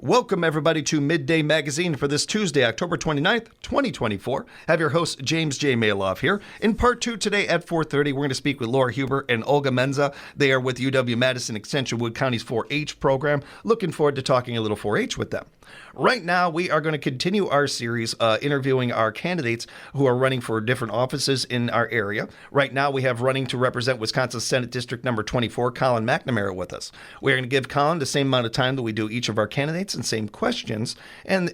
Welcome, everybody, to Midday Magazine for this Tuesday, October 29th, 2024. I have your host, James J. Malouf, here. In part two today at 4:30, we're going to speak with Laura Huber and Olga Menza. They are with UW-Madison Extension Wood County's 4-H program. Looking forward to talking a little 4-H with them. Right now, we are going to continue our series interviewing our candidates who are running for different offices in our area. Right now, we have running to represent Wisconsin Senate District number 24, Collin McNamara, with us. We're going to give Collin the same amount of time that we do each of our candidates and same questions and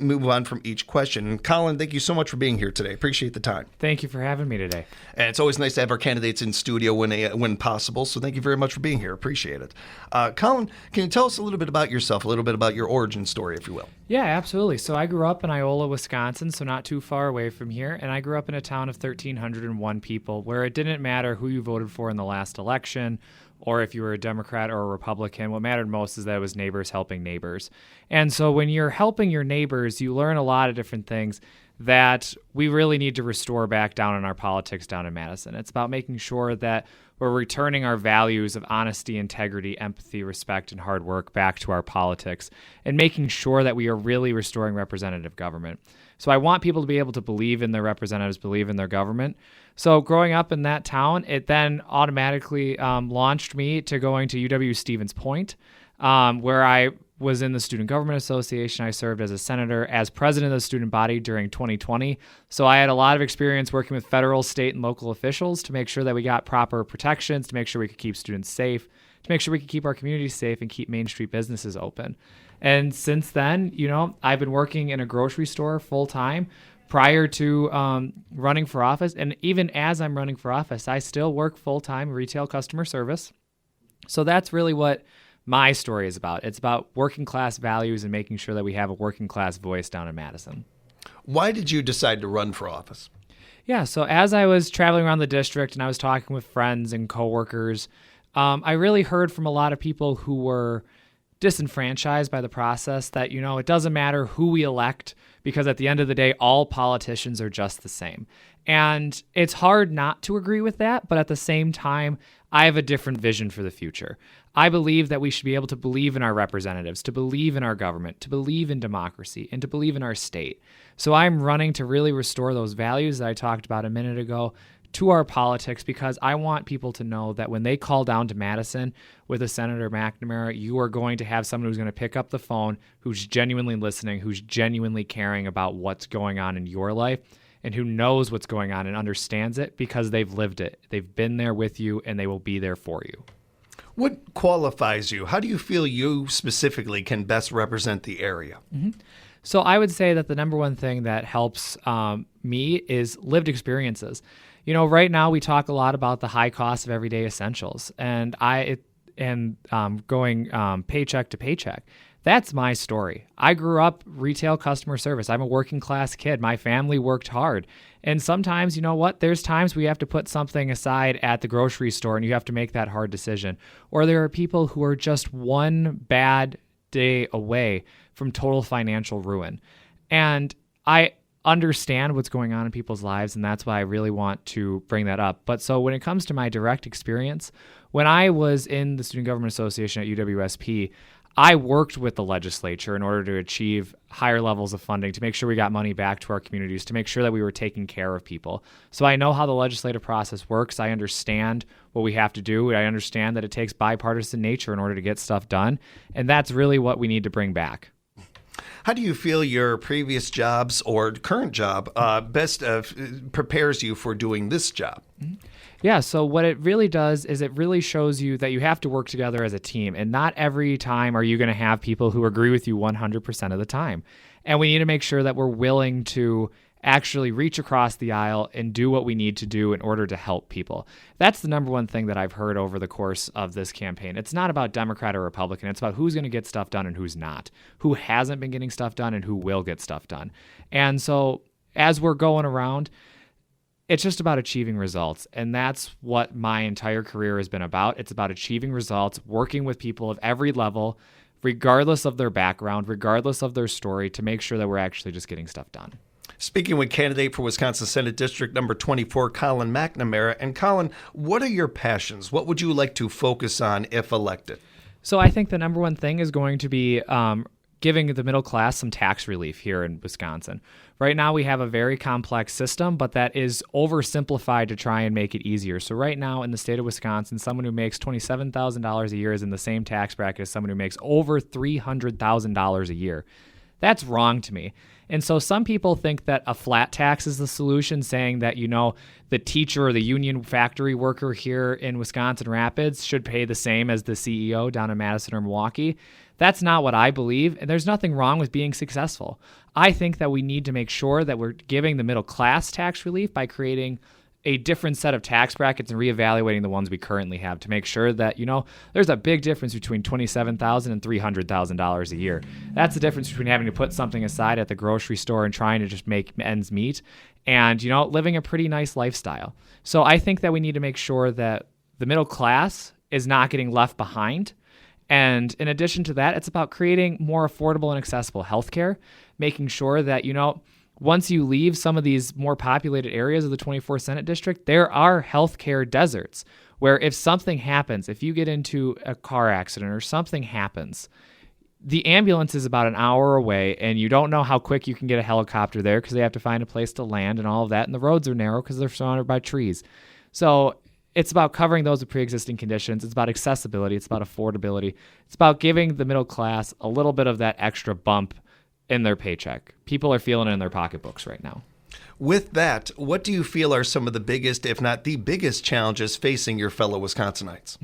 move on from each question. And Collin, thank you so much for being here today. Appreciate the time. Thank you for having me today. And it's always nice to have our candidates in studio when possible, so thank you very much for being here. Appreciate it. Collin, can you tell us a little bit about yourself, a little bit about your origin story, if you will? Yeah, absolutely. So I grew up in Iola, Wisconsin, so not too far away from here, and I grew up in a town of 1,301 people where it didn't matter who you voted for in the last election or if you were a Democrat or a Republican. What mattered most is that it was neighbors helping neighbors. And so when you're helping your neighbors, you learn a lot of different things that we really need to restore back down in our politics down in Madison. It's about making sure that we're returning our values of honesty, integrity, empathy, respect, and hard work back to our politics and making sure that we are really restoring representative government. So I want people to be able to believe in their representatives, believe in their government. So growing up in that town, it then automatically launched me to going to UW-Stevens Point, where I was in the Student Government Association. I served as a senator, as president of the student body during 2020. So I had a lot of experience working with federal, state, and local officials to make sure that we got proper protections, to make sure we could keep students safe, to make sure we could keep our communities safe and keep Main Street businesses open. And since then, I've been working in a grocery store full time prior to running for office. And even as I'm running for office, I still work full time retail customer service. So that's really what my story is about. It's about working class values and making sure that we have a working class voice down in Madison. Why did you decide to run for office? Yeah, so as I was traveling around the district and I was talking with friends and coworkers, I really heard from a lot of people who were disenfranchised by the process that, it doesn't matter who we elect because at the end of the day, all politicians are just the same. And it's hard not to agree with that, but at the same time, I have a different vision for the future. I believe that we should be able to believe in our representatives, to believe in our government, to believe in democracy, and to believe in our state. So I'm running to really restore those values that I talked about a minute ago to our politics because I want people to know that when they call down to Madison with a Senator McNamara, you are going to have someone who's going to pick up the phone, who's genuinely listening, who's genuinely caring about what's going on in your life, and who knows what's going on and understands it because they've lived it. They've been there with you, and they will be there for you. What qualifies you? How do you feel you specifically can best represent the area? Mm-hmm. So I would say that the number one thing that helps me is lived experiences. Right now we talk a lot about the high cost of everyday essentials, and going paycheck to paycheck. That's my story. I grew up retail customer service. I'm a working class kid. My family worked hard. And sometimes, there's times we have to put something aside at the grocery store and you have to make that hard decision. Or there are people who are just one bad day away from total financial ruin. And I understand what's going on in people's lives, and that's why I really want to bring that up. But so when it comes to my direct experience, when I was in the Student Government Association at UWSP, I worked with the legislature in order to achieve higher levels of funding, to make sure we got money back to our communities, to make sure that we were taking care of people. So I know how the legislative process works. I understand what we have to do. I understand that it takes bipartisan nature in order to get stuff done. And that's really what we need to bring back. How do you feel your previous jobs or current job best prepares you for doing this job? Mm-hmm. Yeah, so what it really does is it really shows you that you have to work together as a team, and not every time are you going to have people who agree with you 100% of the time. And we need to make sure that we're willing to actually reach across the aisle and do what we need to do in order to help people. That's the number one thing that I've heard over the course of this campaign. It's not about Democrat or Republican. It's about who's going to get stuff done and who's not, who hasn't been getting stuff done and who will get stuff done. And so as we're going around, it's just about achieving results. And that's what my entire career has been about. It's about achieving results, working with people of every level, regardless of their background, regardless of their story, to make sure that we're actually just getting stuff done. Speaking with candidate for Wisconsin Senate District number 24, Collin McNamara. And Collin, what are your passions? What would you like to focus on if elected? So I think the number one thing is going to be giving the middle class some tax relief here in Wisconsin. Right now, we have a very complex system, but that is oversimplified to try and make it easier. So right now in the state of Wisconsin, someone who makes $27,000 a year is in the same tax bracket as someone who makes over $300,000 a year. That's wrong to me. And so some people think that a flat tax is the solution, saying that, the teacher or the union factory worker here in Wisconsin Rapids should pay the same as the CEO down in Madison or Milwaukee. That's not what I believe, and there's nothing wrong with being successful. I think that we need to make sure that we're giving the middle class tax relief by creating a different set of tax brackets and reevaluating the ones we currently have to make sure that, there's a big difference between $27,000 and $300,000 a year. That's the difference between having to put something aside at the grocery store and trying to just make ends meet and, living a pretty nice lifestyle. So I think that we need to make sure that the middle class is not getting left behind. And in addition to that, it's about creating more affordable and accessible healthcare, making sure that, once you leave some of these more populated areas of the 24th Senate District, there are healthcare deserts where if something happens, if you get into a car accident or something happens, the ambulance is about an hour away and you don't know how quick you can get a helicopter there because they have to find a place to land and all of that. And the roads are narrow because they're surrounded by trees. So it's about covering those with pre-existing conditions. It's about accessibility. It's about affordability. It's about giving the middle class a little bit of that extra bump in their paycheck. People are feeling it in their pocketbooks right now. With that, what do you feel are some of the biggest, if not the biggest, challenges facing your fellow Wisconsinites?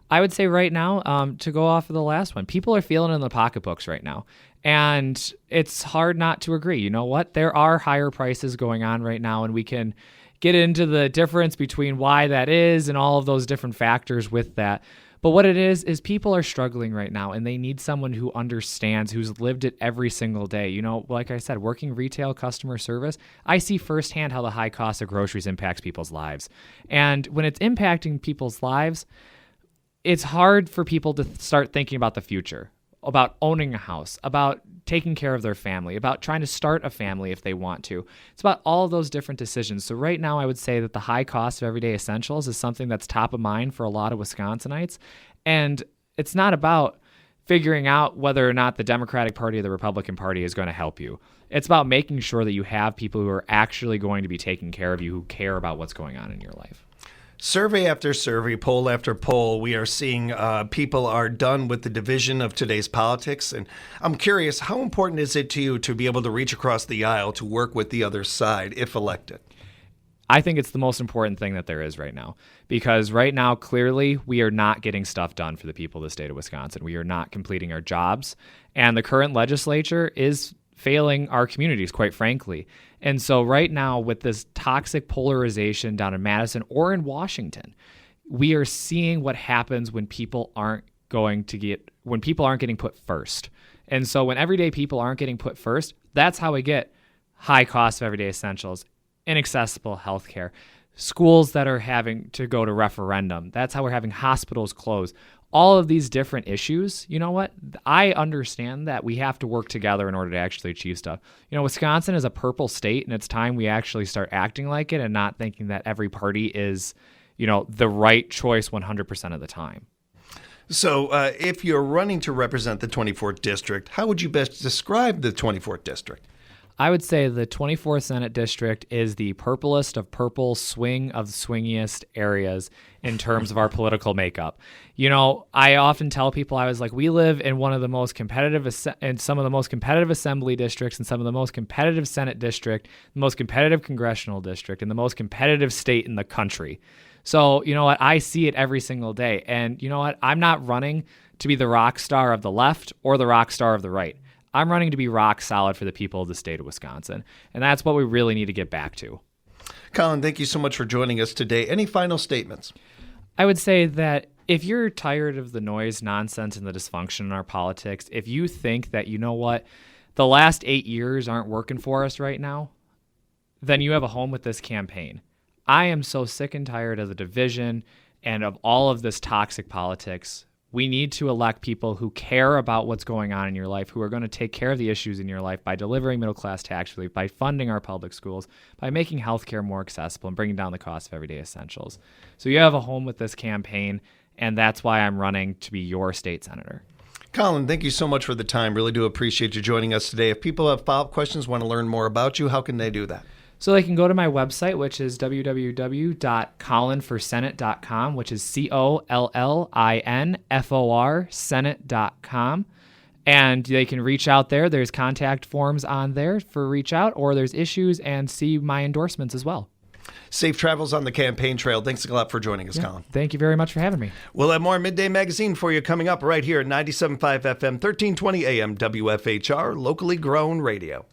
I would say right now, to go off of the last one, people are feeling it in the pocketbooks right now. And it's hard not to agree. You know what? There are higher prices going on right now, and we can get into the difference between why that is and all of those different factors with that. But what it is people are struggling right now, and they need someone who understands, who's lived it every single day. Like I said, working retail customer service, I see firsthand how the high cost of groceries impacts people's lives. And when it's impacting people's lives, it's hard for people to start thinking about the future, about owning a house, about taking care of their family, about trying to start a family if they want to. It's about all of those different decisions. So right now, I would say that the high cost of everyday essentials is something that's top of mind for a lot of Wisconsinites. And it's not about figuring out whether or not the Democratic Party or the Republican Party is going to help you. It's about making sure that you have people who are actually going to be taking care of you, who care about what's going on in your life. Survey after survey, poll after poll, we are seeing people are done with the division of today's politics. And I'm curious, how important is it to you to be able to reach across the aisle to work with the other side if elected? I think it's the most important thing that there is right now, because right now, clearly, we are not getting stuff done for the people of the state of Wisconsin. We are not completing our jobs, and the current legislature is failing our communities, quite frankly. And so right now, with this toxic polarization down in Madison or in Washington, we are seeing what happens when people aren't getting put first. And so when everyday people aren't getting put first, that's how we get high cost of everyday essentials, inaccessible healthcare, schools that are having to go to referendum. That's how we're having hospitals closed. All of these different issues, you know what? I understand that we have to work together in order to actually achieve stuff. Wisconsin is a purple state, and it's time we actually start acting like it and not thinking that every party is, the right choice 100% of the time. So if you're running to represent the 24th District, how would you best describe the 24th District? I would say the 24th Senate District is the purplest of purple, swing of the swingiest areas in terms of our political makeup. I often tell people, I was like, we live in one of the most competitive, in some of the most competitive assembly districts and some of the most competitive Senate district, the most competitive congressional district, and the most competitive state in the country. So, you know what? I see it every single day. And you know what? I'm not running to be the rock star of the left or the rock star of the right. I'm running to be rock solid for the people of the state of Wisconsin. And that's what we really need to get back to. Collin, thank you so much for joining us today. Any final statements? I would say that if you're tired of the noise, nonsense, and the dysfunction in our politics, if you think that, the last 8 years aren't working for us right now, then you have a home with this campaign. I am so sick and tired of the division and of all of this toxic politics. We need to elect people who care about what's going on in your life, who are going to take care of the issues in your life by delivering middle-class tax relief, by funding our public schools, by making healthcare more accessible and bringing down the cost of everyday essentials. So you have a home with this campaign, and that's why I'm running to be your state senator. Collin, thank you so much for the time. Really do appreciate you joining us today. If people have follow-up questions, want to learn more about you, how can they do that? So they can go to my website, which is www.collinforsenate.com, which is COLLINFOR Senate.com. And they can reach out there. There's contact forms on there for reach out, or there's issues and see my endorsements as well. Safe travels on the campaign trail. Thanks a lot for joining us, Collin. Thank you very much for having me. We'll have more Midday Magazine for you coming up right here at 97.5 FM, 1320 AM, WFHR, locally grown radio.